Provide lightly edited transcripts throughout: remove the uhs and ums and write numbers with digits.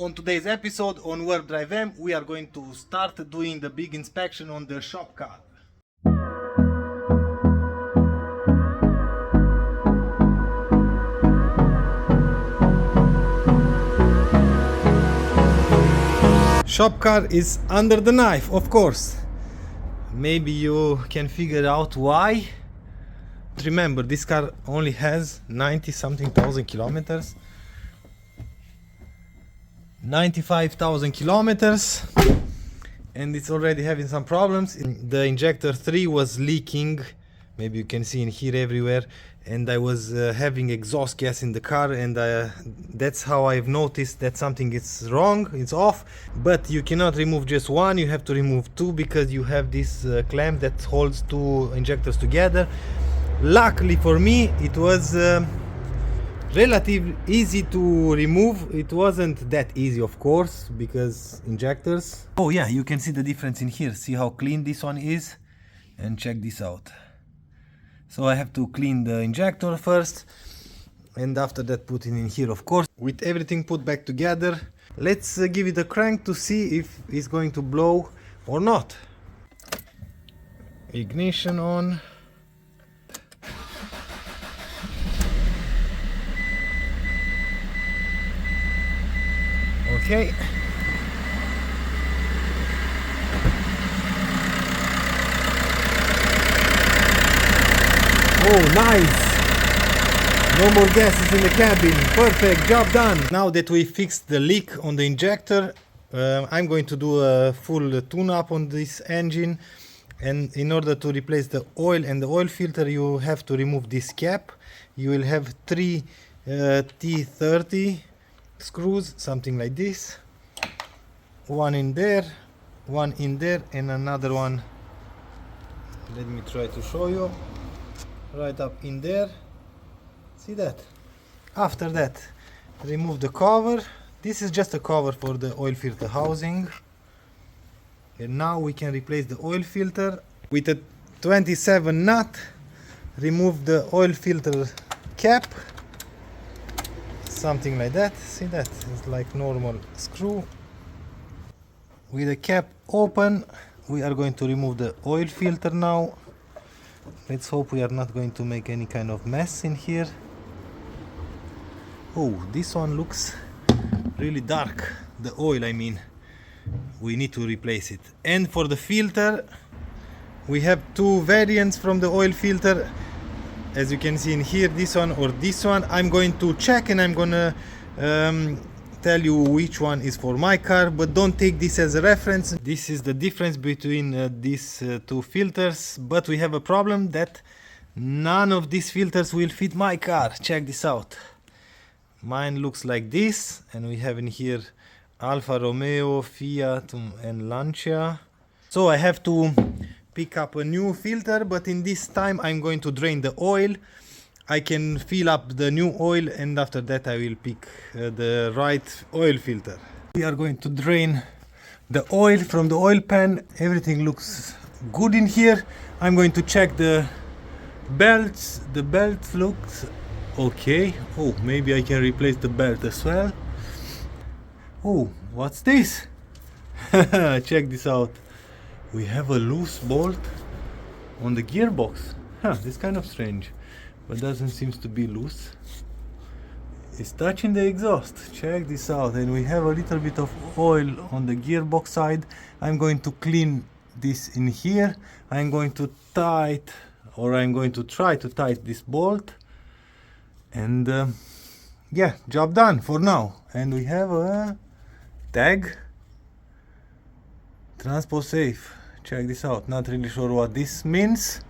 On today's episode on WarpDriveM, we are going to start doing the big inspection on the shop car. Shop car is under the knife, of course. Maybe you can figure out why. Remember, this car only has 90-something thousand kilometers. 95,000 kilometers, and it's already having some problems. The injector 3 was leaking, maybe you can see in here everywhere, and I was having exhaust gas in the car, and that's how I've noticed that something is wrong, it's off. But you cannot remove just one, you have to remove two, because you have this clamp that holds two injectors together. Luckily for me, it was relatively easy to remove. It wasn't that easy, of course, because injectors. Oh yeah, you can see the difference in here. See how clean this one is, and check this out. So I have to clean the injector first, and after that put it in here, of course, with everything put back together. Let's give it a crank to see if it's going to blow or not. Ignition on. Okay. Oh, nice! No more gases in the cabin. Perfect, job done. Now that we fixed the leak on the injector, I'm going to do a full tune-up on this engine. And in order to replace the oil and the oil filter, you have to remove this cap. You will have 3 T30 screws, something like this. One in there, one in there, and another one. Let me try to show you. Right up in there. See that? After that, remove the cover. This is just a cover for the oil filter housing. And now we can replace the oil filter with a 27 nut. Remove the oil filter cap. Something like that. See that? It's like normal screw. With the cap open, we are going to remove the oil filter now. Let's hope we are not going to make any kind of mess in here. Oh, this one looks really dark. The oil, I mean. We need to replace it. And for the filter, we have 2 variants from the oil filter. As you can see in here, this one or this one. I'm going to check, and I'm gonna tell you which one is for my car, but don't take this as a reference. This is the difference between these 2 filters, but we have a problem that none of these filters will fit my car. Check this out. Mine looks like this, and we have in here Alfa Romeo, Fiat and Lancia. So I have to pick up a new filter, but in this time I'm going to drain the oil. I can fill up the new oil, and after that I will pick the right oil filter. We are going to drain the oil from the oil pan. Everything looks good in here. I'm going to check the belts. The belt looks okay. Oh, maybe I can replace the belt as well. Oh, what's this? Check this out. We have a loose bolt on the gearbox. This is kind of strange, but doesn't seem to be loose. It's touching the exhaust. Check this out. And we have a little bit of oil on the gearbox side. I'm going to clean this in here. I'm going to try to tighten this bolt. And yeah, job done for now. And we have a tag. Transport safe. Check this out. Not really sure what this means,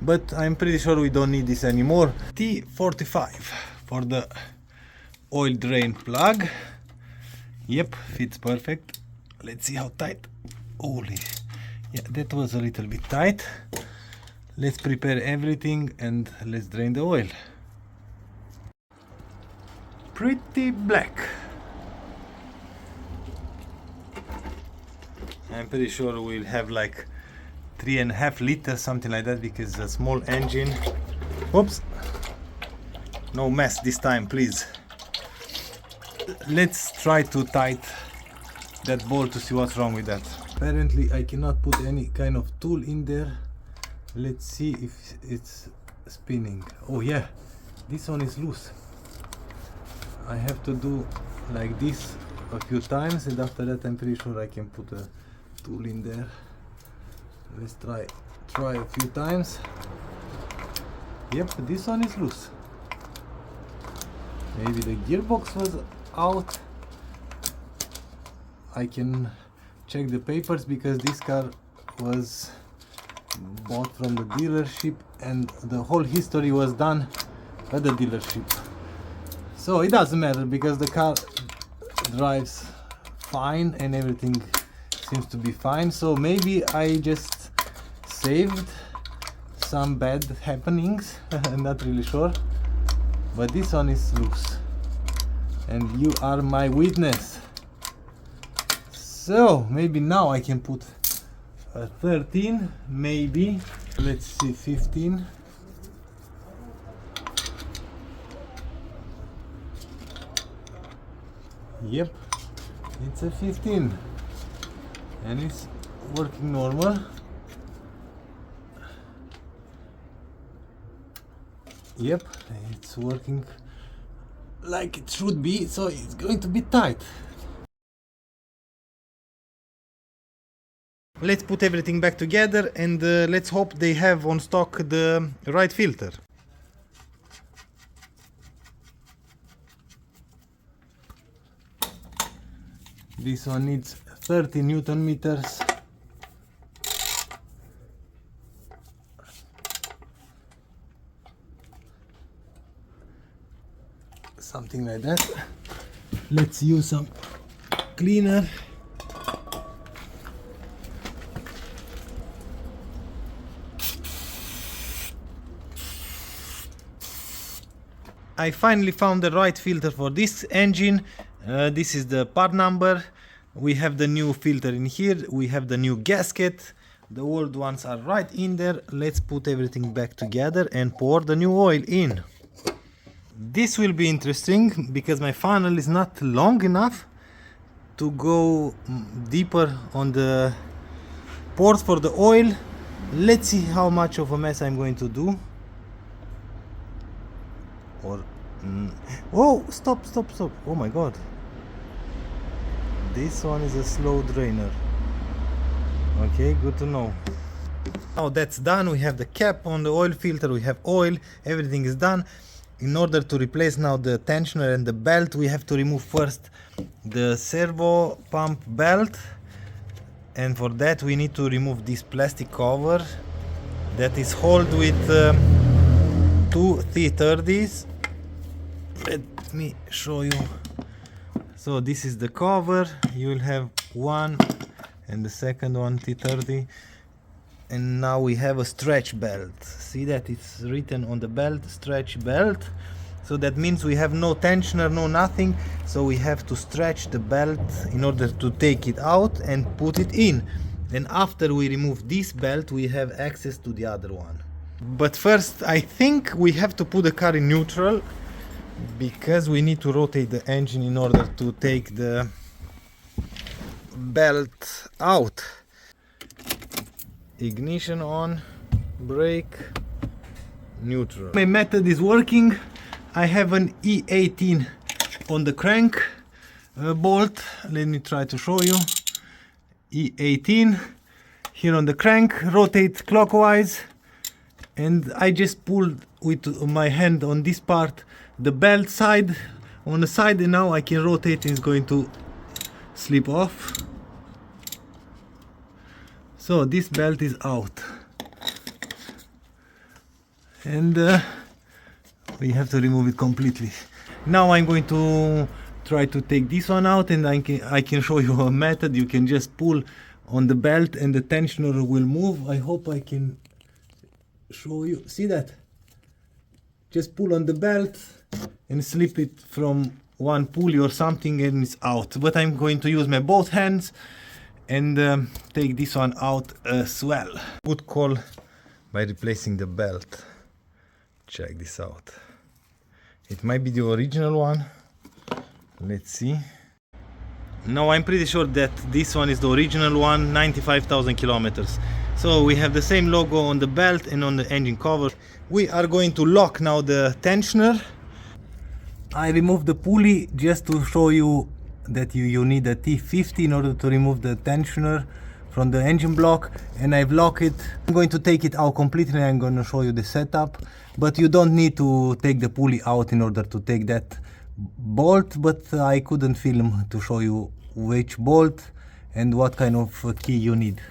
but I'm pretty sure we don't need this anymore. T45 for the oil drain plug. Yep, fits perfect. Let's see how tight. Holy, yeah, that was a little bit tight. Let's prepare everything and let's drain the oil. Pretty black. I'm pretty sure we'll have like 3.5 liters, something like that, because it's a small engine. Oops, no mess this time, please. Let's try to tighten that bolt to see what's wrong with that. Apparently I cannot put any kind of tool in there. Let's see if it's spinning. Oh yeah, this one is loose. I have to do like this a few times, and after that I'm pretty sure I can put a tool in there. Let's try a few times. Yep, this one is loose. Maybe the gearbox was out. I can check the papers because this car was bought from the dealership and the whole history was done at the dealership. So it doesn't matter because the car drives fine and everything seems to be fine. So maybe I just saved some bad happenings. I'm not really sure, but this one is loose and you are my witness. So maybe now I can put a 13, maybe. Let's see, 15. Yep, it's a 15 and it's working normal. Yep, it's working like it should be, so it's going to be tight. Let's put everything back together and let's hope they have on stock the right filter. This one needs 30 Newton meters. Something like that. Let's use some cleaner. I finally found the right filter for this engine. This is the part number. We have the new filter in here. We have the new gasket. The old ones are right in there. Let's put everything back together and pour the new oil in. This will be interesting because my funnel is not long enough to go deeper on the ports for the oil. Let's see how much of a mess I'm going to do. Or oh, stop. Oh my god, this one is a slow drainer. Okay, good to know. Now that's done. We have the cap on the oil filter, we have oil, everything is done. In order to replace now the tensioner and the belt, we have to remove first the servo pump belt, and for that we need to remove this plastic cover that is held with two T30s. Let me show you. So this is the cover. You will have one and the second one T30, and now we have a stretch belt. See that it's written on the belt, stretch belt. So that means we have no tensioner, no nothing, so we have to stretch the belt in order to take it out and put it in. And after we remove this belt, we have access to the other one. But first I think we have to put the car in neutral because we need to rotate the engine in order to take the belt out. Ignition on, brake, neutral. My method is working. I have an E18 on the crank bolt. Let me try to show you. E18 here on the crank, rotate clockwise, and I just pulled with my hand on this part the belt side on the side, and now I can rotate and it's going to slip off. So this belt is out and we have to remove it completely. Now I'm going to try to take this one out, and I can show you a method. You can just pull on the belt and the tensioner will move. I hope I can show you. See that? Just pull on the belt and slip it from one pulley or something and it's out. But I'm going to use my both hands and take this one out as well. Good call by replacing the belt. Check this out. It might be the original one. Let's see. No, I'm pretty sure that this one is the original one, 95,000 kilometers. So we have the same logo on the belt and on the engine cover. We are going to lock now the tensioner. I removed the pulley just to show you that you need a T50 in order to remove the tensioner from the engine block, and I've locked it. I'm going to take it out completely. I'm going to show you the setup, but you don't need to take the pulley out in order to take that bolt, but I couldn't film to show you which bolt and what kind of key you need.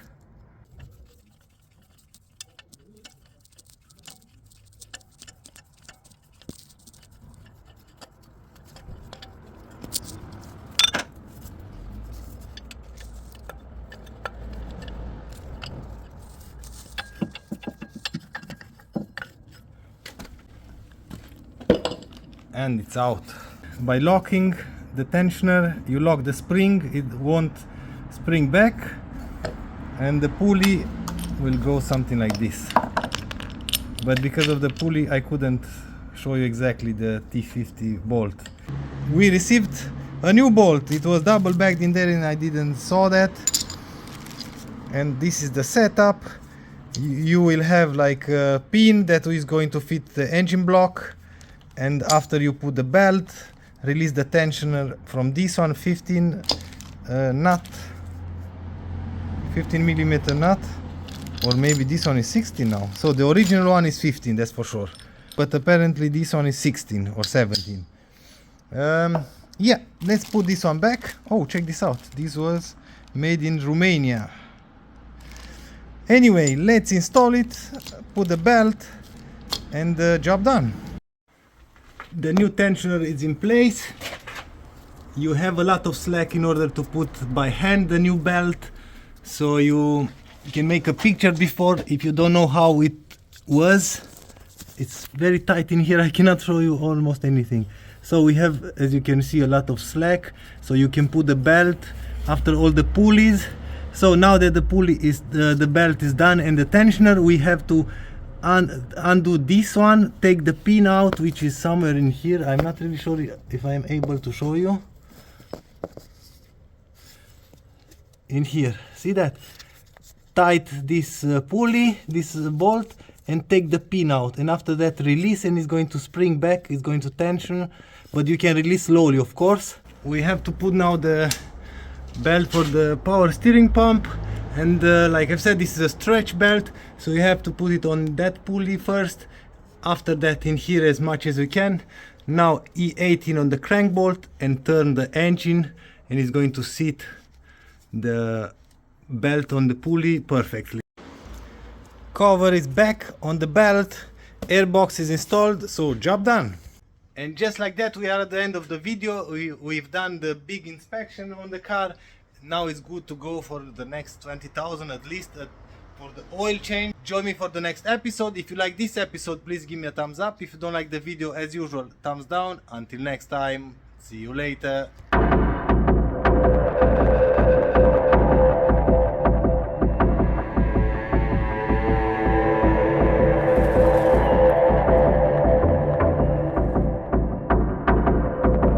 And it's out. By locking the tensioner, you lock the spring, it won't spring back, and the pulley will go something like this. But because of the pulley, I couldn't show you exactly the T50 bolt. We received a new bolt. It was double bagged in there and I didn't saw that. And this is the setup. You will have like a pin that is going to fit the engine block, and after you put the belt, release the tensioner from this one, 15 millimeter nut, or maybe this one is 16 now. So the original one is 15, that's for sure, but apparently this one is 16 or 17. Yeah, let's put this one back. Oh, check this out, this was made in Romania. Anyway, let's install it, put the belt, and job done. The new tensioner is in place. You have a lot of slack in order to put by hand the new belt, so you can make a picture before if you don't know how it was. It's very tight in here, I cannot show you almost anything. So we have, as you can see, a lot of slack, so you can put the belt after all the pulleys. So now that the pulley is the belt is done and the tensioner, we have to undo this one, take the pin out, which is somewhere in here. I'm not really sure if I'm able to show you. In here, see that? Tight this pulley, this bolt, and take the pin out, and after that release, and it's going to spring back, it's going to tension, but you can release slowly, of course. We have to put now the belt for the power steering pump. And like I've said, this is a stretch belt, so you have to put it on that pulley first, after that in here as much as you can. Now E18 on the crank bolt and turn the engine, and it's going to sit the belt on the pulley perfectly. Cover is back on the belt, airbox is installed, so job done. And just like that, we are at the end of the video. We've done the big inspection on the car. Now it's good to go for the next 20,000 at least for the oil change. Join me for the next episode. If you like this episode, please give me a thumbs up. If you don't like the video, as usual, thumbs down. Until next time, see you later.